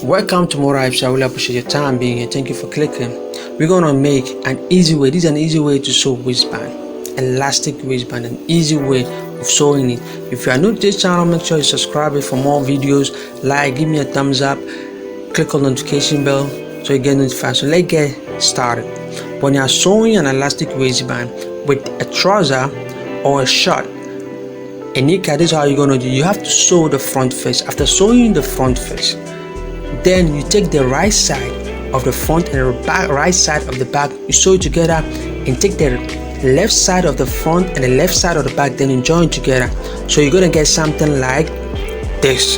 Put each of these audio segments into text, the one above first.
Welcome to More Lives. I really appreciate your time being here. Thank you for clicking. We're gonna make an easy way. This is an easy way to sew waistband, elastic waistband, an easy way of sewing it. If you are new to this channel, make sure you subscribe for more videos. Like, give me a thumbs up, click on the notification bell so you get notified. So let's get started. When you are sewing an elastic waistband with a trouser or a shirt, a knicker, this is how you're gonna do. You have to sew the front first. After sewing the front first, then you take the right side of the front and the right side of the back, you sew it together, and take the left side of the front and the left side of the back, then you join together. So you're gonna get something like this.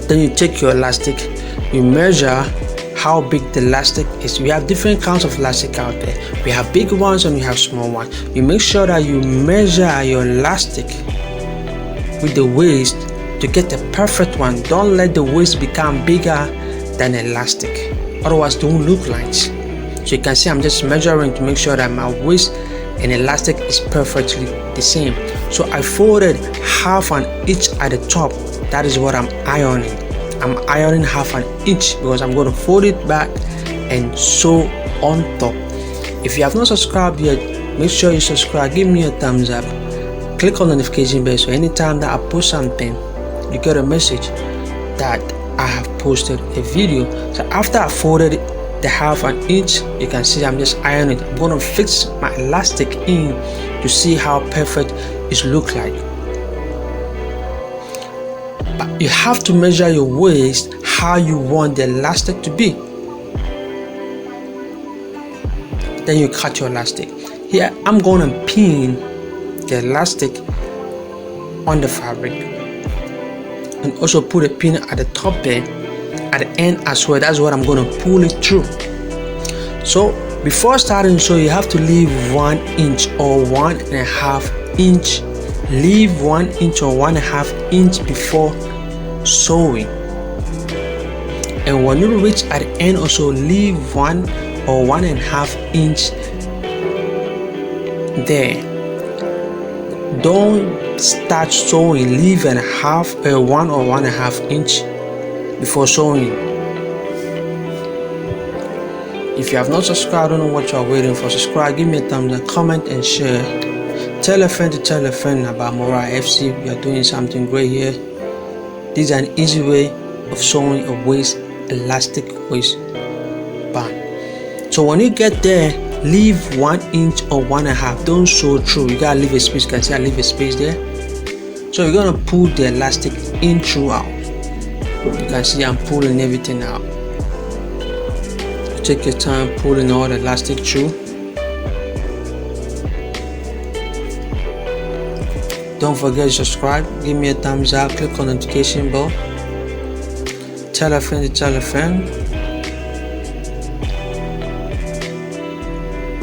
Then you take your elastic, you measure how big the elastic is. We have different kinds of elastic out there. We have big ones and we have small ones. You make sure that you measure your elastic with the waist to get the perfect one. Don't let the waist become bigger than elastic, otherwise it won't look nice. So you can see I'm just measuring to make sure that my waist and elastic is perfectly the same. So I folded half an inch at the top. That is what I'm ironing. I'm ironing half an inch because I'm going to fold it back and sew on top. If you have not subscribed yet, make sure you subscribe, give me a thumbs up, click on the notification bell so anytime that I post something, you get a message that I have posted a video. So after I folded the half an inch, you can see I'm just ironing it. I'm going to fix my elastic in to see how perfect it looks like. But you have to measure your waist how you want the elastic to be. Then you cut your elastic. Here I'm going to pin the elastic on the fabric, and also put a pin at the top there, at the end as well. That's what I'm going to pull it through. So before starting sew, you have to leave 1 inch or 1.5 inch. Leave 1 inch or 1.5 inch before sewing. And when you reach at the end, also leave 1 or 1.5 inch there. Don't start sewing, leave 1 or 1.5 inch before sewing. If you have not subscribed, I don't know what you are waiting for. Subscribe, give me a thumbs up, comment and share. Tell a friend to tell a friend about Mora FC. We are doing something great here. This is an easy way of sewing a waist elastic waistband. So when you get there, leave 1 inch or 1.5. Don't sew through. You gotta leave a space. You can see I leave a space there. So you're gonna pull the elastic in throughout. You can see I'm pulling everything out. Take your time pulling all the elastic through. Don't forget to subscribe, give me a thumbs up, click on the notification bell. Tell a friend to tell a friend.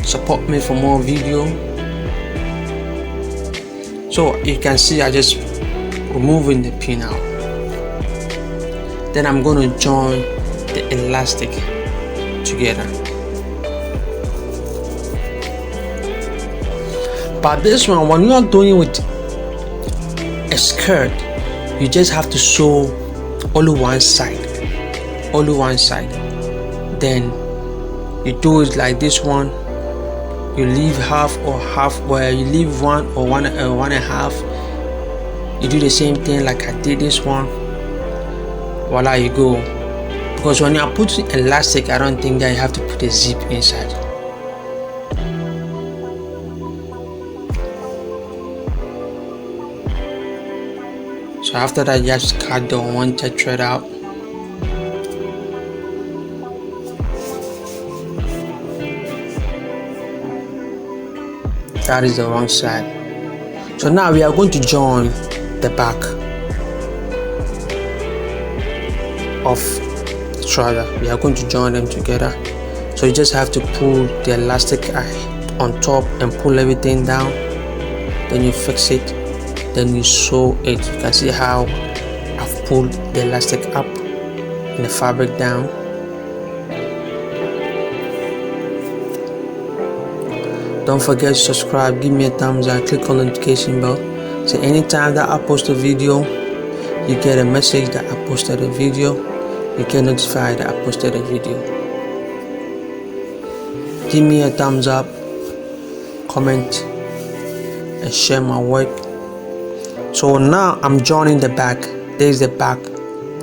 Support me for more video. So you can see I just removing the pin out. Then I'm going to join the elastic together. But this one, when you are doing it with a skirt, you just have to sew only one side. Only one side. Then you do it like this one. You leave half or half, where you leave 1 or 1.5. You do the same thing like I did this one. Voila, you go. Because when you are putting elastic, I don't think that you have to put a zip inside. So after that, you just cut the unwanted thread out. That is the wrong side. So now we are going to join the back of the trouser. We are going to join them together. So you just have to pull the elastic on top and pull everything down. Then you fix it. Then you sew it. You can see how I've pulled the elastic up and the fabric down. Don't forget to subscribe, give me a thumbs up, click on the notification bell. So anytime that I post a video, you get a message that I posted a video, you get notified that I posted a video. Give me a thumbs up, comment, and share my work. So now I'm joining the back. There's the back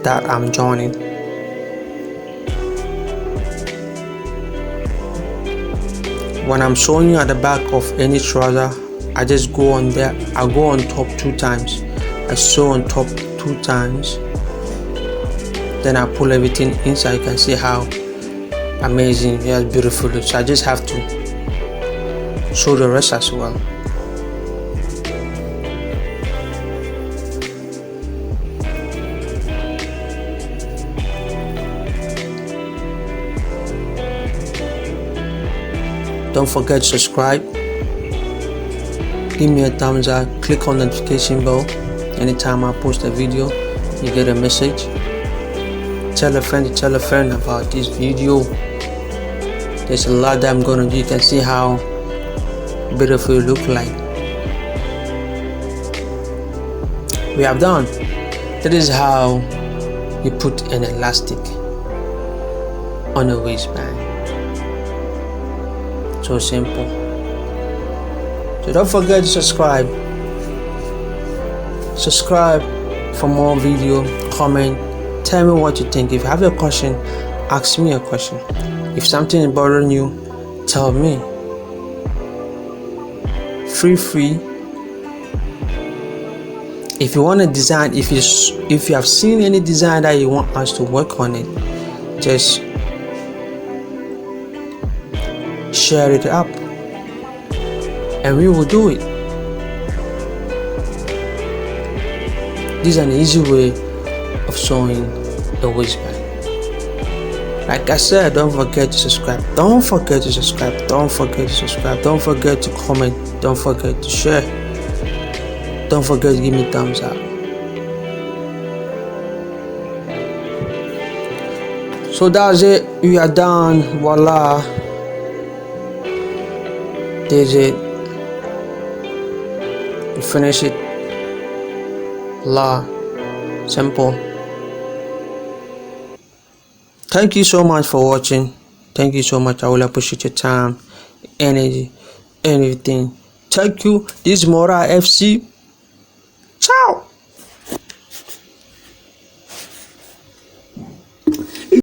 that I'm joining. When I'm showing you at the back of any trouser, I just go on there. I go on top 2 times. I sew on top 2 times. Then I pull everything inside. You can see how amazing, yeah, beautiful. So I just have to sew the rest as well. Don't forget to subscribe, give me a thumbs up, click on the notification bell. Anytime I post a video, you get a message. Tell a friend about this video. There's a lot that I'm gonna do. You can see how beautiful it look like. We have done. That is how you put an elastic on a waistband. So simple. So don't forget to subscribe. Subscribe for more video. Comment. Tell me what you think. If you have a question, ask me a question. If something is bothering you, tell me. Free. If you want to design, if you have seen any design that you want us to work on it, just share it up and we will do it. This is an easy way of sewing a waistband. Like I said, don't forget to subscribe. Don't forget to subscribe. Don't forget to subscribe. Don't forget to comment. Don't forget to share. Don't forget to give me thumbs up. So that's it. We are done. Voila. There's it. You finish it. La. Simple. Thank you so much for watching. Thank you so much. I will appreciate your time, energy, everything. Thank you. This is Mora FC.